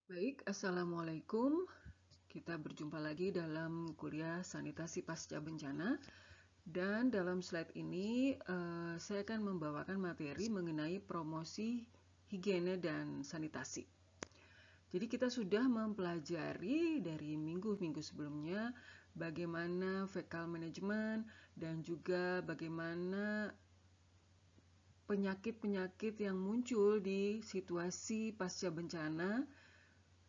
Baik, Assalamualaikum. Kita berjumpa lagi dalam kuliah sanitasi pasca bencana. Dan dalam slide ini saya akan membawakan materi mengenai promosi higiene dan sanitasi. Jadi kita sudah mempelajari dari minggu-minggu sebelumnya bagaimana fecal management dan juga bagaimana penyakit-penyakit yang muncul di situasi pasca bencana,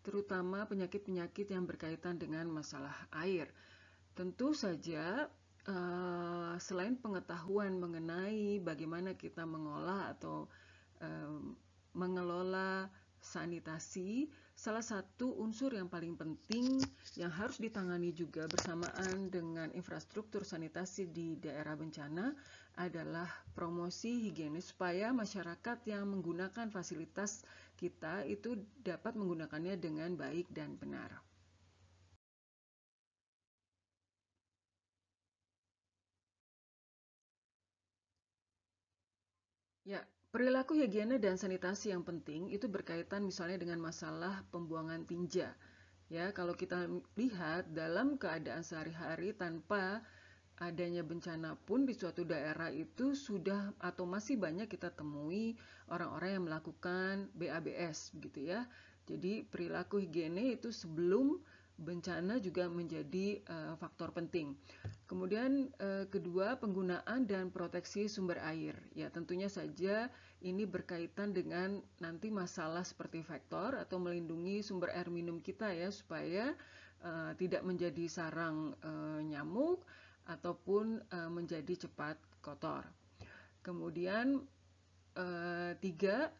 terutama penyakit-penyakit yang berkaitan dengan masalah air. Tentu saja, selain pengetahuan mengenai bagaimana kita mengolah atau mengelola sanitasi, salah satu unsur yang paling penting yang harus ditangani juga bersamaan dengan infrastruktur sanitasi di daerah bencana adalah promosi higienis supaya masyarakat yang menggunakan fasilitas kita itu dapat menggunakannya dengan baik dan benar. Ya, perilaku higiene dan sanitasi yang penting itu berkaitan misalnya dengan masalah pembuangan tinja. Ya, kalau kita lihat dalam keadaan sehari-hari tanpa adanya bencana pun di suatu daerah itu sudah atau masih banyak kita temui orang-orang yang melakukan BABS begitu ya. Jadi perilaku higiene itu sebelum bencana juga menjadi faktor penting. Kemudian kedua, penggunaan dan proteksi sumber air. Ya, tentunya saja ini berkaitan dengan nanti masalah seperti vektor atau melindungi sumber air minum kita ya supaya tidak menjadi sarang nyamuk ataupun menjadi cepat kotor. Kemudian tiga,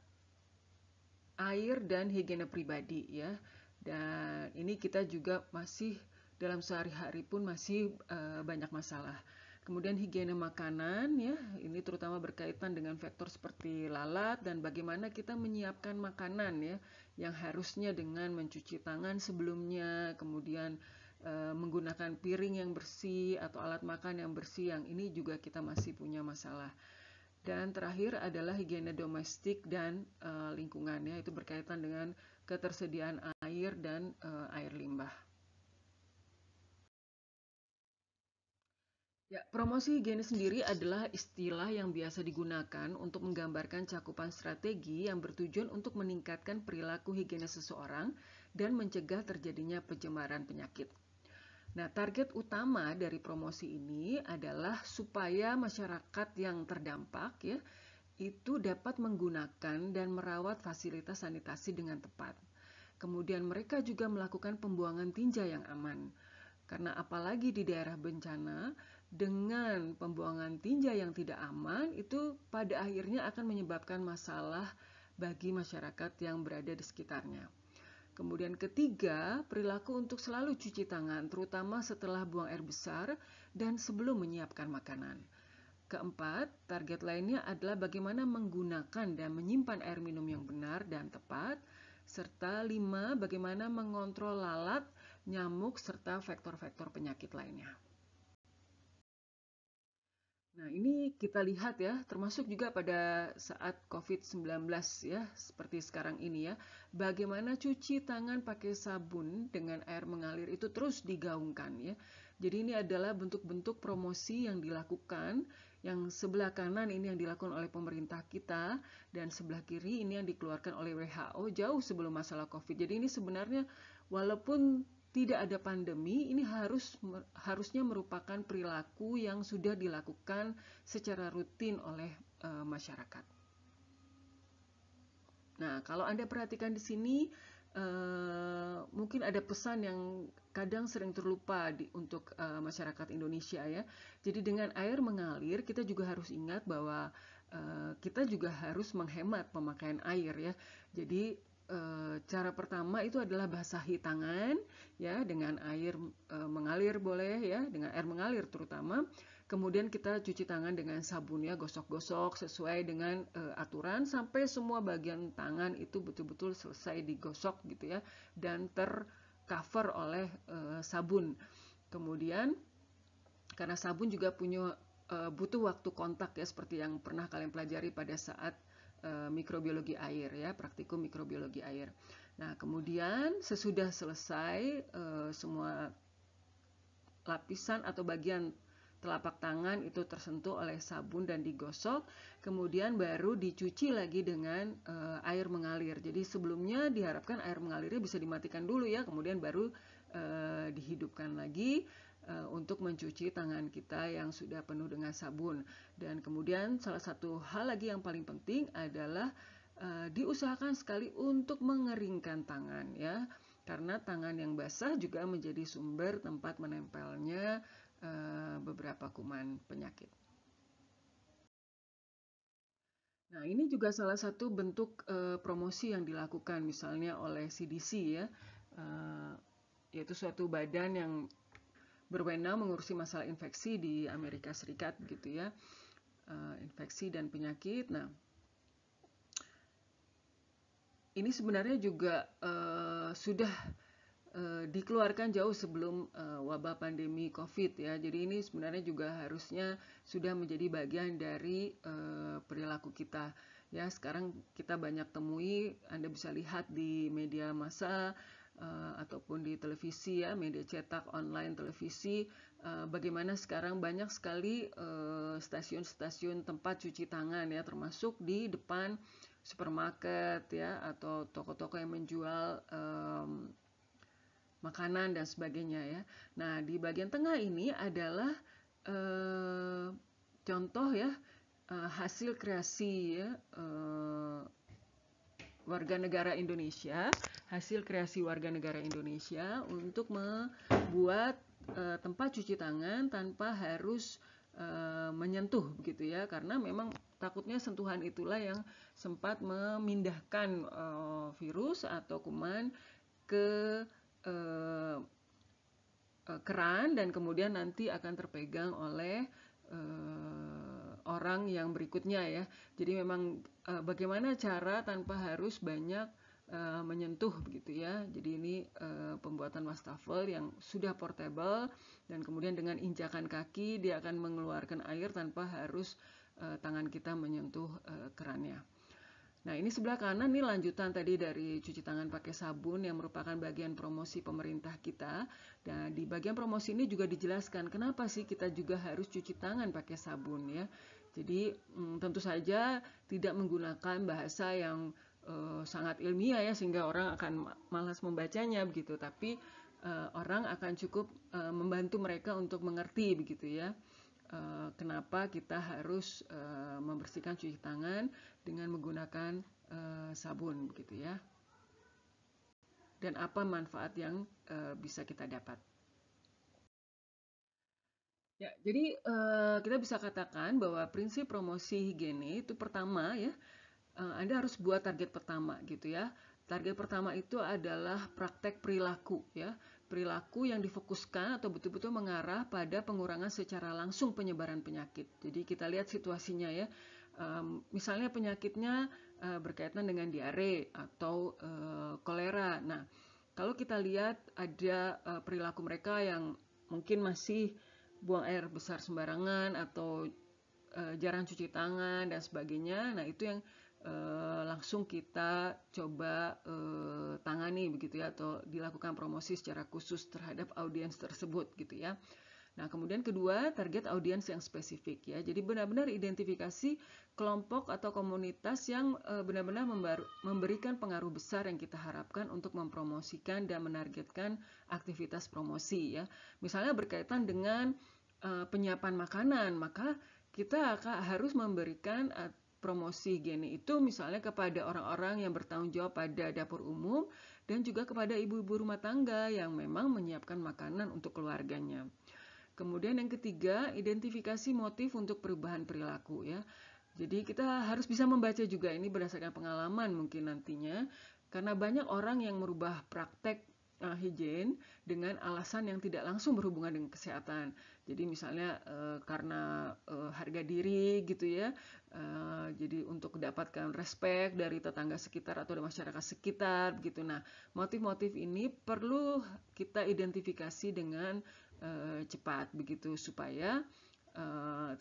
air dan higiene pribadi ya. Dan ini kita juga masih dalam sehari-hari pun masih banyak masalah. Kemudian higiene makanan ya, ini terutama berkaitan dengan faktor seperti lalat dan bagaimana kita menyiapkan makanan ya yang harusnya dengan mencuci tangan sebelumnya, kemudian menggunakan piring yang bersih atau alat makan yang bersih, yang ini juga kita masih punya masalah. Dan terakhir adalah higiene domestik dan lingkungannya, itu berkaitan dengan ketersediaan air dan air limbah. Ya, promosi higiene sendiri adalah istilah yang biasa digunakan untuk menggambarkan cakupan strategi yang bertujuan untuk meningkatkan perilaku higiene seseorang dan mencegah terjadinya pencemaran penyakit. Nah, target utama dari promosi ini adalah supaya masyarakat yang terdampak ya itu dapat menggunakan dan merawat fasilitas sanitasi dengan tepat. Kemudian mereka juga melakukan pembuangan tinja yang aman. Karena apalagi di daerah bencana, dengan pembuangan tinja yang tidak aman, itu pada akhirnya akan menyebabkan masalah bagi masyarakat yang berada di sekitarnya. Kemudian ketiga, perilaku untuk selalu cuci tangan, terutama setelah buang air besar dan sebelum menyiapkan makanan. Keempat, target lainnya adalah bagaimana menggunakan dan menyimpan air minum yang benar dan tepat. Serta lima, bagaimana mengontrol lalat, nyamuk, serta faktor-faktor penyakit lainnya. Nah, ini kita lihat ya, termasuk juga pada saat COVID-19 ya, seperti sekarang ini ya. Bagaimana cuci tangan pakai sabun dengan air mengalir itu terus digaungkan ya. Jadi ini adalah bentuk-bentuk promosi yang dilakukan, yang sebelah kanan ini yang dilakukan oleh pemerintah kita, dan sebelah kiri ini yang dikeluarkan oleh WHO jauh sebelum masalah COVID. Jadi ini sebenarnya walaupun tidak ada pandemi, ini harusnya merupakan perilaku yang sudah dilakukan secara rutin oleh masyarakat. Nah, kalau Anda perhatikan di sini, mungkin ada pesan yang kadang sering terlupa untuk masyarakat Indonesia ya. Jadi dengan air mengalir, kita juga harus ingat bahwa kita juga harus menghemat pemakaian air ya. Jadi cara pertama itu adalah basahi tangan ya dengan air mengalir boleh ya, dengan air mengalir terutama. Kemudian kita cuci tangan dengan sabun ya, gosok-gosok sesuai dengan aturan sampai semua bagian tangan itu betul-betul selesai digosok gitu ya dan tercover oleh sabun. Kemudian karena sabun juga punya butuh waktu kontak ya seperti yang pernah kalian pelajari pada saat mikrobiologi air ya, praktikum mikrobiologi air. Nah, kemudian sesudah selesai semua lapisan atau bagian telapak tangan itu tersentuh oleh sabun dan digosok, kemudian baru dicuci lagi dengan air mengalir. Jadi sebelumnya diharapkan air mengalirnya bisa dimatikan dulu ya, kemudian baru dihidupkan lagi untuk mencuci tangan kita yang sudah penuh dengan sabun. Dan kemudian salah satu hal lagi yang paling penting adalah diusahakan sekali untuk mengeringkan tangan ya, karena tangan yang basah juga menjadi sumber tempat menempelnya beberapa kuman penyakit. Nah, ini juga salah satu bentuk promosi yang dilakukan misalnya oleh CDC ya, yaitu suatu badan yang berwenang mengurusi masalah infeksi di Amerika Serikat gitu ya, infeksi dan penyakit. Nah, ini sebenarnya juga sudah dikeluarkan jauh sebelum wabah pandemi COVID ya. Jadi ini sebenarnya juga harusnya sudah menjadi bagian dari perilaku kita. Ya, sekarang kita banyak temui, Anda bisa lihat di media massa ataupun di televisi ya, media cetak, online, televisi, bagaimana sekarang banyak sekali stasiun-stasiun tempat cuci tangan ya, termasuk di depan supermarket ya, atau toko-toko yang menjual makanan dan sebagainya ya. Nah, di bagian tengah ini adalah contoh ya, hasil kreasi ya, warga negara Indonesia, hasil kreasi warga negara Indonesia untuk membuat tempat cuci tangan tanpa harus menyentuh begitu ya, karena memang takutnya sentuhan itulah yang sempat memindahkan virus atau kuman ke keran dan kemudian nanti akan terpegang oleh orang yang berikutnya ya. Jadi memang bagaimana cara tanpa harus banyak menyentuh begitu ya. Jadi ini pembuatan wastafel yang sudah portable dan kemudian dengan injakan kaki dia akan mengeluarkan air tanpa harus tangan kita menyentuh kerannya. Nah, ini sebelah kanan nih lanjutan tadi dari cuci tangan pakai sabun yang merupakan bagian promosi pemerintah kita. Dan di bagian promosi ini juga dijelaskan kenapa sih kita juga harus cuci tangan pakai sabun ya. Jadi tentu saja tidak menggunakan bahasa yang sangat ilmiah ya, sehingga orang akan malas membacanya begitu. Tapi orang akan cukup membantu mereka untuk mengerti begitu ya. Kenapa kita harus membersihkan cuci tangan dengan menggunakan sabun begitu ya, dan apa manfaat yang bisa kita dapat. Ya, jadi kita bisa katakan bahwa prinsip promosi higiene itu pertama ya, Anda harus buat target pertama gitu ya. Target pertama itu adalah praktek perilaku ya. Perilaku yang difokuskan atau betul-betul mengarah pada pengurangan secara langsung penyebaran penyakit. Jadi kita lihat situasinya ya. Misalnya penyakitnya berkaitan dengan diare atau kolera. Nah, kalau kita lihat ada perilaku mereka yang mungkin masih buang air besar sembarangan atau jarang cuci tangan dan sebagainya. Nah, itu yang langsung kita coba tangani begitu ya, atau dilakukan promosi secara khusus terhadap audiens tersebut gitu ya. Nah, kemudian kedua, target audiens yang spesifik ya. Jadi benar-benar identifikasi kelompok atau komunitas yang benar-benar memberikan pengaruh besar yang kita harapkan untuk mempromosikan dan menargetkan aktivitas promosi ya. Misalnya berkaitan dengan penyiapan makanan, maka kita harus memberikan promosi higiene itu misalnya kepada orang-orang yang bertanggung jawab pada dapur umum dan juga kepada ibu-ibu rumah tangga yang memang menyiapkan makanan untuk keluarganya. Kemudian yang ketiga, identifikasi motif untuk perubahan perilaku ya. Jadi kita harus bisa membaca juga ini berdasarkan pengalaman mungkin nantinya, karena banyak orang yang merubah praktek higien dengan alasan yang tidak langsung berhubungan dengan kesehatan. Jadi misalnya karena harga diri gitu ya, jadi untuk mendapatkan respect dari tetangga sekitar atau dari masyarakat sekitar gitu. Nah, motif-motif ini perlu kita identifikasi dengan cepat begitu supaya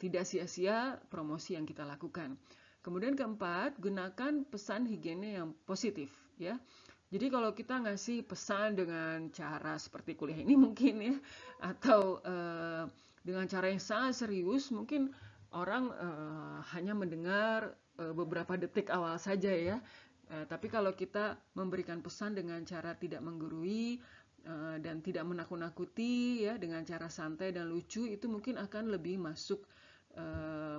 tidak sia-sia promosi yang kita lakukan. Kemudian keempat, gunakan pesan higiene yang positif ya. Jadi kalau kita ngasih pesan dengan cara seperti kuliah ini mungkin ya, atau dengan cara yang sangat serius, mungkin orang hanya mendengar beberapa detik awal saja ya. Tapi kalau kita memberikan pesan dengan cara tidak menggurui dan tidak menakut-nakuti ya, dengan cara santai dan lucu, itu mungkin akan lebih masuk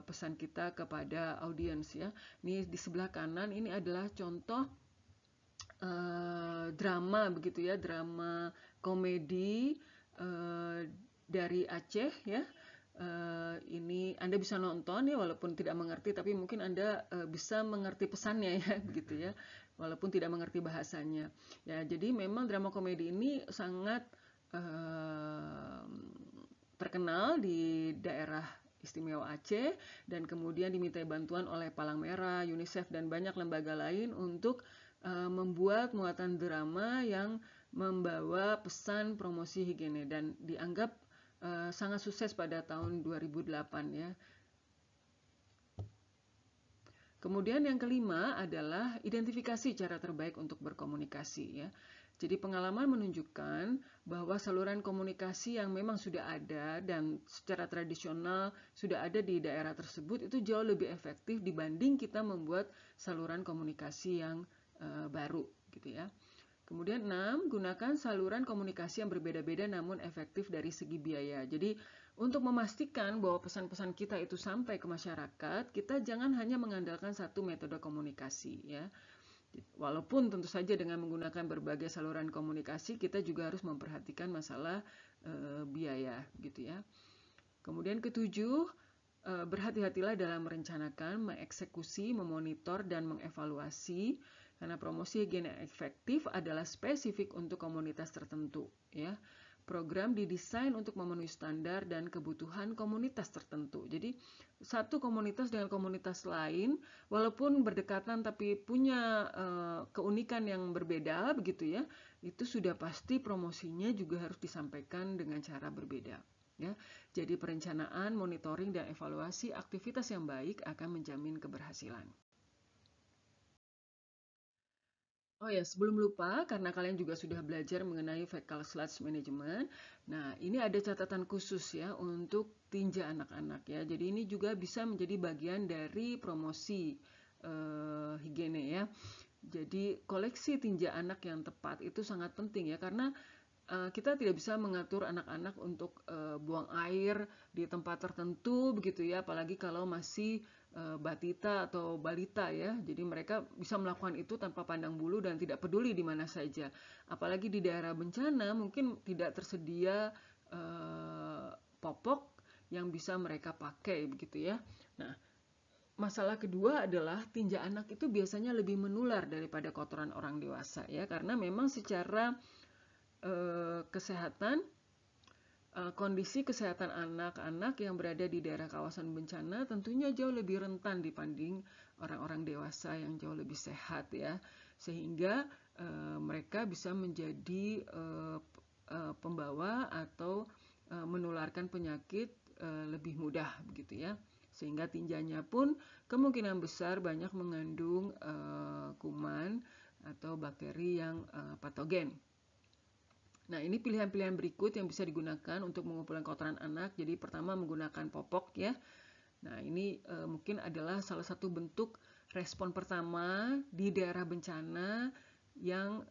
pesan kita kepada audiens ya. Ini di sebelah kanan ini adalah contoh drama begitu ya, drama komedi dari Aceh ya. Ini Anda bisa nonton ya, walaupun tidak mengerti, tapi mungkin Anda bisa mengerti pesannya ya, begitu ya, walaupun tidak mengerti bahasanya. Ya, jadi memang drama komedi ini sangat terkenal di daerah Istimewa Aceh, dan kemudian dimintai bantuan oleh Palang Merah, UNICEF, dan banyak lembaga lain untuk membuat muatan drama yang membawa pesan promosi higiene, dan dianggap sangat sukses pada tahun 2008 ya. Kemudian yang kelima adalah identifikasi cara terbaik untuk berkomunikasi ya. Jadi pengalaman menunjukkan bahwa saluran komunikasi yang memang sudah ada dan secara tradisional sudah ada di daerah tersebut itu jauh lebih efektif dibanding kita membuat saluran komunikasi yang baru gitu ya. Kemudian 6, gunakan saluran komunikasi yang berbeda-beda namun efektif dari segi biaya. Jadi untuk memastikan bahwa pesan-pesan kita itu sampai ke masyarakat, kita jangan hanya mengandalkan satu metode komunikasi ya. Walaupun tentu saja dengan menggunakan berbagai saluran komunikasi, kita juga harus memperhatikan masalah biaya gitu ya. Kemudian ketujuh, berhati-hatilah dalam merencanakan, mengeksekusi, memonitor, dan mengevaluasi, karena promosi higiene efektif adalah spesifik untuk komunitas tertentu ya. Program didesain untuk memenuhi standar dan kebutuhan komunitas tertentu. Jadi satu komunitas dengan komunitas lain walaupun berdekatan tapi punya keunikan yang berbeda begitu ya, itu sudah pasti promosinya juga harus disampaikan dengan cara berbeda ya. Jadi perencanaan, monitoring, dan evaluasi aktivitas yang baik akan menjamin keberhasilan. Oh ya, sebelum lupa, karena kalian juga sudah belajar mengenai fecal sludge management, nah ini ada catatan khusus ya untuk tinja anak-anak ya. Jadi ini juga bisa menjadi bagian dari promosi higiene ya. Jadi koleksi tinja anak yang tepat itu sangat penting ya, karena kita tidak bisa mengatur anak-anak untuk buang air di tempat tertentu begitu ya, apalagi kalau masih batita atau balita ya. Jadi mereka bisa melakukan itu tanpa pandang bulu dan tidak peduli di mana saja. Apalagi di daerah bencana mungkin tidak tersedia popok yang bisa mereka pakai begitu ya. Nah, masalah kedua adalah tinja anak itu biasanya lebih menular daripada kotoran orang dewasa ya, karena memang secara kesehatan, kondisi kesehatan anak-anak yang berada di daerah kawasan bencana tentunya jauh lebih rentan dibanding orang-orang dewasa yang jauh lebih sehat ya, sehingga mereka bisa menjadi pembawa atau menularkan penyakit lebih mudah begitu ya, sehingga tinjanya pun kemungkinan besar banyak mengandung kuman atau bakteri yang patogen. Nah, ini pilihan-pilihan berikut yang bisa digunakan untuk mengumpulkan kotoran anak. Jadi pertama menggunakan popok ya. Nah, ini mungkin adalah salah satu bentuk respon pertama di daerah bencana yang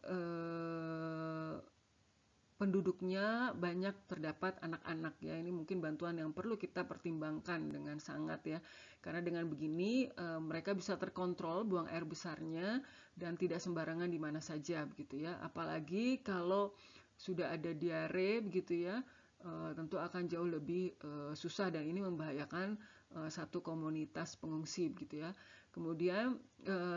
penduduknya banyak terdapat anak-anak ya. Ini mungkin bantuan yang perlu kita pertimbangkan dengan sangat ya. Karena dengan begini mereka bisa terkontrol buang air besarnya dan tidak sembarangan di mana saja begitu ya. Apalagi kalau sudah ada diare begitu ya, tentu akan jauh lebih susah, dan ini membahayakan satu komunitas pengungsi begitu ya. Kemudian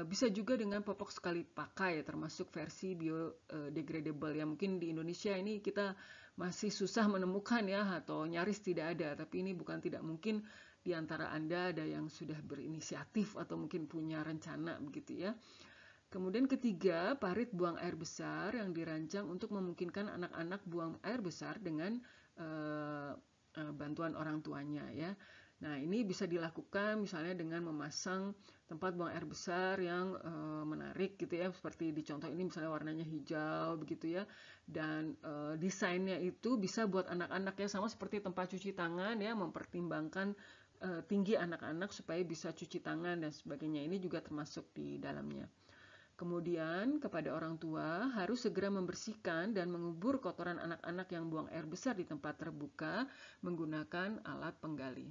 bisa juga dengan popok sekali pakai, termasuk versi biodegradable ya. Mungkin di Indonesia ini kita masih susah menemukan ya, atau nyaris tidak ada, tapi ini bukan tidak mungkin di antara Anda ada yang sudah berinisiatif atau mungkin punya rencana begitu ya. Kemudian ketiga, parit buang air besar yang dirancang untuk memungkinkan anak-anak buang air besar dengan bantuan orang tuanya ya. Nah, ini bisa dilakukan misalnya dengan memasang tempat buang air besar yang menarik gitu ya, seperti di contoh ini misalnya warnanya hijau begitu ya, dan desainnya itu bisa buat anak-anak ya, sama seperti tempat cuci tangan ya, mempertimbangkan tinggi anak-anak supaya bisa cuci tangan dan sebagainya, ini juga termasuk di dalamnya. Kemudian kepada orang tua harus segera membersihkan dan mengubur kotoran anak-anak yang buang air besar di tempat terbuka menggunakan alat penggali.